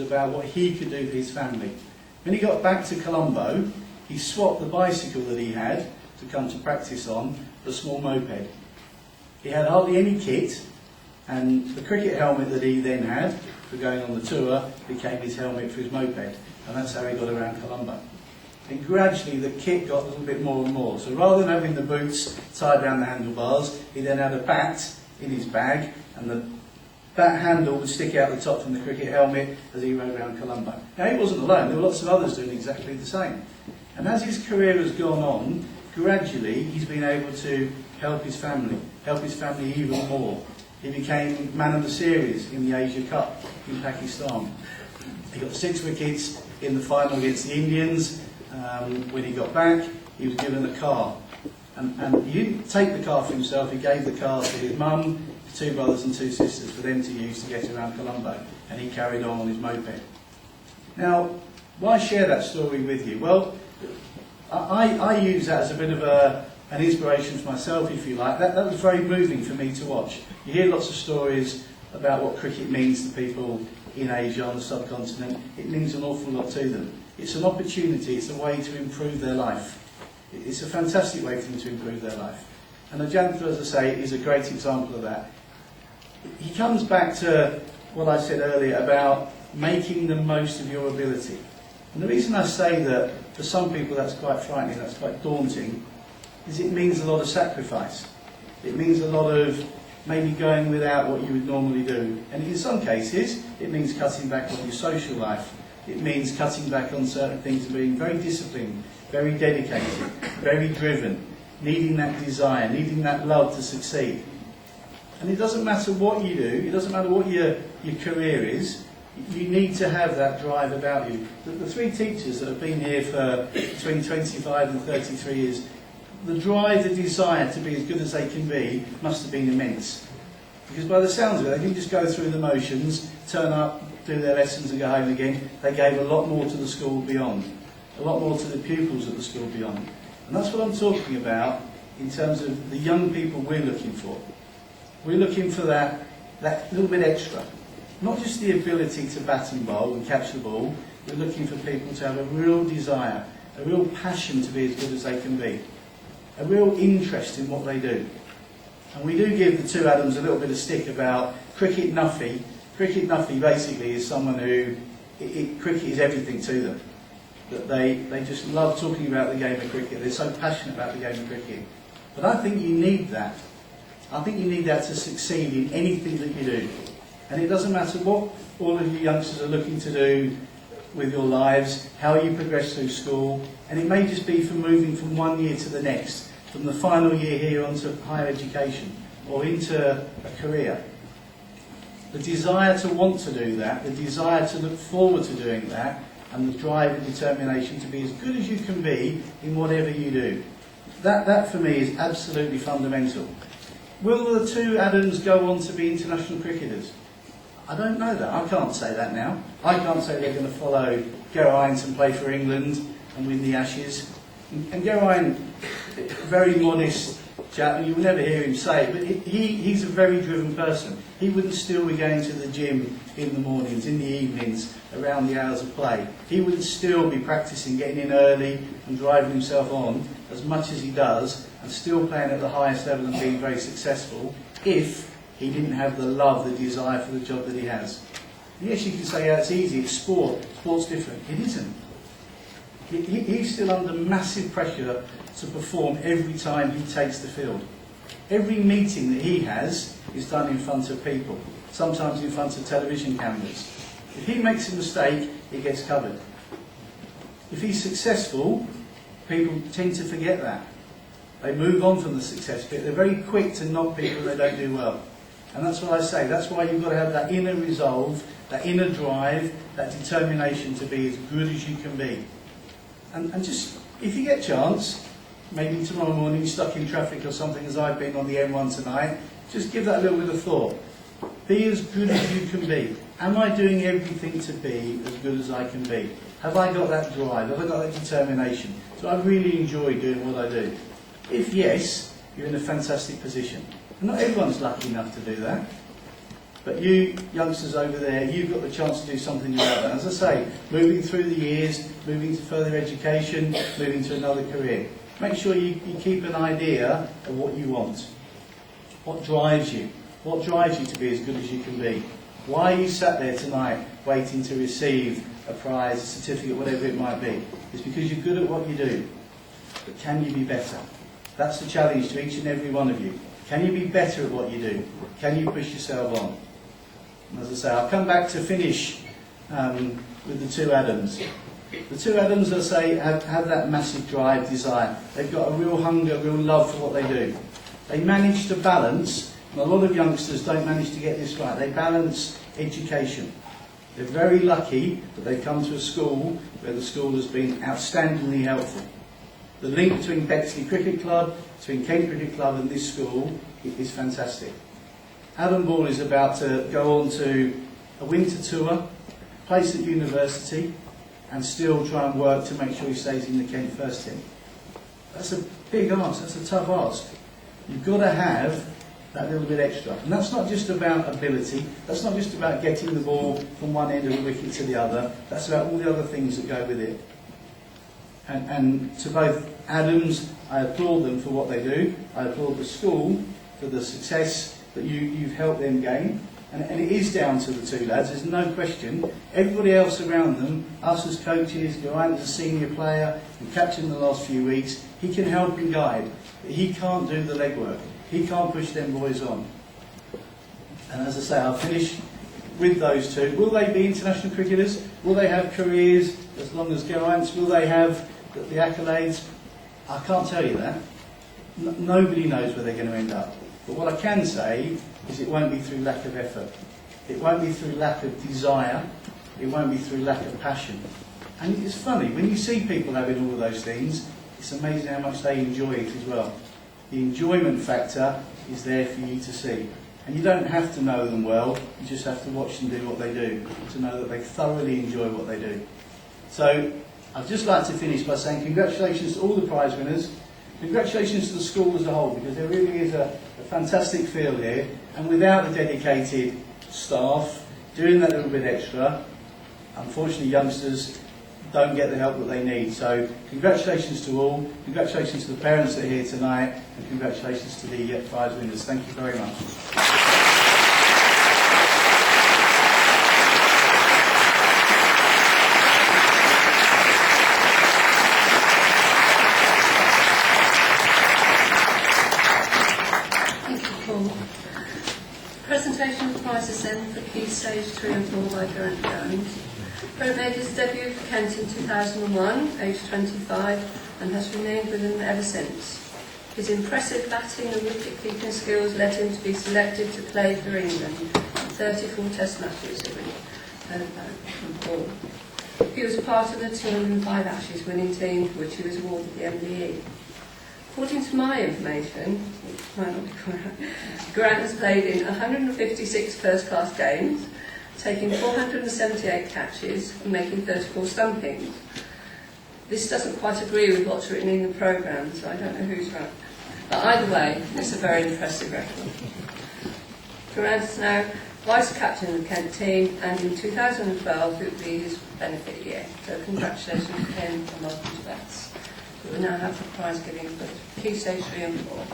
about what he could do for his family. When he got back to Colombo, he swapped the bicycle that he had to come to practice on for a small moped. He had hardly any kit, and the cricket helmet that he then had for going on the tour became his helmet for his moped, and that's how he got around Colombo. And gradually the kit got a little bit more and more. So rather than having the boots tied around the handlebars, he then had a bat in his bag, and the bat handle would stick out the top from the cricket helmet as he rode around Colombo. Now he wasn't alone, there were lots of others doing exactly the same. And as his career has gone on, gradually he's been able to help his family even more. He became man of the series in the Asia Cup in Pakistan. He got 6 wickets in the final against the Indians. When he got back, he was given a car. And he didn't take the car for himself, he gave the car to his mum, his 2 brothers and 2 sisters for them to use to get around Colombo. And he carried on his moped. Now, why share that story with you? Well, I use that as a bit of an inspiration for myself, if you like. That was very moving for me to watch. You hear lots of stories about what cricket means to people in Asia, on the subcontinent. It means an awful lot to them. It's an opportunity, it's a way to improve their life. It's a fantastic way for them to improve their life. And Ajantha, as I say, is a great example of that. He comes back to what I said earlier about making the most of your ability. And the reason I say that for some people that's quite frightening, that's quite daunting, is it means a lot of sacrifice. It means a lot of maybe going without what you would normally do. And in some cases, it means cutting back on your social life. It means cutting back on certain things and being very disciplined, very dedicated, very driven, needing that desire, needing that love to succeed. And it doesn't matter what you do, it doesn't matter what your career is, you need to have that drive about you. The 3 teachers that have been here for between 25 and 33 years, the drive, the desire to be as good as they can be must have been immense. Because by the sounds of it, they didn't just go through the motions, turn up, do their lessons and go home again. They gave a lot more to the school beyond, a lot more to the pupils at the school beyond. And that's what I'm talking about in terms of the young people we're looking for. We're looking for that little bit extra. Not just the ability to bat and bowl and catch the ball, we're looking for people to have a real desire, a real passion to be as good as they can be, a real interest in what they do. And we do give the 2 Adams a little bit of stick about cricket nuffy. Cricket nuffy basically is someone who, cricket is everything to them. That they just love talking about the game of cricket, they're so passionate about the game of cricket. But I think you need that. I think you need that to succeed in anything that you do. And it doesn't matter what all of you youngsters are looking to do with your lives, how you progress through school, and it may just be from moving from one year to the next, from the final year here onto higher education, or into a career. The desire to want to do that, the desire to look forward to doing that, and the drive and determination to be as good as you can be in whatever you do. That for me is absolutely fundamental. Will the 2 Adams go on to be international cricketers? I don't know that. I can't say that now. I can't say they're going to follow Geraint Hines and play for England and win the Ashes. And Geraint, very modest chap, and you will never hear him say it, but he's a very driven person. He wouldn't still be going to the gym in the mornings, in the evenings, around the hours of play. He wouldn't still be practicing, getting in early and driving himself on as much as he does, and still playing at the highest level and being very successful, if he didn't have the love, the desire for the job that he has. Yes, you can say, yeah, it's easy, it's sport, sport's different. It isn't. He's still under massive pressure to perform every time he takes the field. Every meeting that he has is done in front of people, sometimes in front of television cameras. If he makes a mistake, it gets covered. If he's successful, people tend to forget that. They move on from the success bit. They're very quick to knock people that don't do well. And that's what I say. That's why you've got to have that inner resolve, that inner drive, that determination to be as good as you can be. And just, if you get a chance, maybe tomorrow morning stuck in traffic or something as I've been on the M1 tonight, just give that a little bit of thought. Be as good as you can be. Am I doing everything to be as good as I can be? Have I got that drive? Have I got that determination? Do I really enjoy doing what I do? If yes, you're in a fantastic position. And not everyone's lucky enough to do that. But you youngsters over there, you've got the chance to do something about that. As I say, moving through the years, moving to further education, moving to another career. Make sure you keep an idea of what you want. What drives you? What drives you to be as good as you can be? Why are you sat there tonight waiting to receive a prize, a certificate, whatever it might be? It's because you're good at what you do. But can you be better? That's the challenge to each and every one of you. Can you be better at what you do? Can you push yourself on? And as I say, I'll come back to finish with the two Adams. The two Adams, as I say, have that massive drive, desire. They've got a real hunger, a real love for what they do. They manage to balance, and a lot of youngsters don't manage to get this right, they balance education. They're very lucky that they come to a school where the school has been outstandingly helpful. The link between Beths Cricket Club, between Kent Cricket Club and this school is fantastic. Adam Ball is about to go on to a winter tour, place at university, and still try and work to make sure he stays in the Kent first team. That's a big ask, that's a tough ask. You've got to have that little bit extra. And that's not just about ability, that's not just about getting the ball from one end of the wicket to the other, that's about all the other things that go with it. And to both Adams, I applaud them for what they do. I applaud the school for the success that you've helped them gain. And it is down to the two lads, there's no question. Everybody else around them, us as coaches, Geraint as a senior player, and captain the last few weeks, he can help and guide. But he can't do the legwork. He can't push them boys on. And as I say, I'll finish with those two. Will they be international cricketers? Will they have careers as long as Geraint's? Will they have the accolades? I can't tell you that. Nobody knows where they're going to end up. But what I can say is it won't be through lack of effort. It won't be through lack of desire. It won't be through lack of passion. And it's funny, when you see people having all of those things, it's amazing how much they enjoy it as well. The enjoyment factor is there for you to see. And you don't have to know them well, you just have to watch them do what they do, to know that they thoroughly enjoy what they do. So, I'd just like to finish by saying congratulations to all the prize winners, congratulations to the school as a whole, because there really is a fantastic field here, and without the dedicated staff doing that little bit extra, unfortunately youngsters don't get the help that they need. So congratulations to all, congratulations to the parents that are here tonight, and congratulations to the prize winners. Thank you very much. Presentation of prizes then for Key Stage 3 and 4 by Geraint Jones. Geraint made his debut for Kent in 2001, aged 25, and has remained with them ever since. His impressive batting and wicket-keeping skills led him to be selected to play for England in 34 Test matches from Paul. He was part of the 205 Ashes winning team for which he was awarded the MBE. According to my information, which might not be correct, Geraint has played in 156 first-class games, taking 478 catches and making 34 stumpings. This doesn't quite agree with what's written in the programme, so I don't know who's right. But either way, it's a very impressive record. Geraint is now vice-captain of the Kent team, and in 2012 it will be his benefit year. So congratulations to him and welcome to Beths. We will now have the prize giving for Key Stage 3 and 4.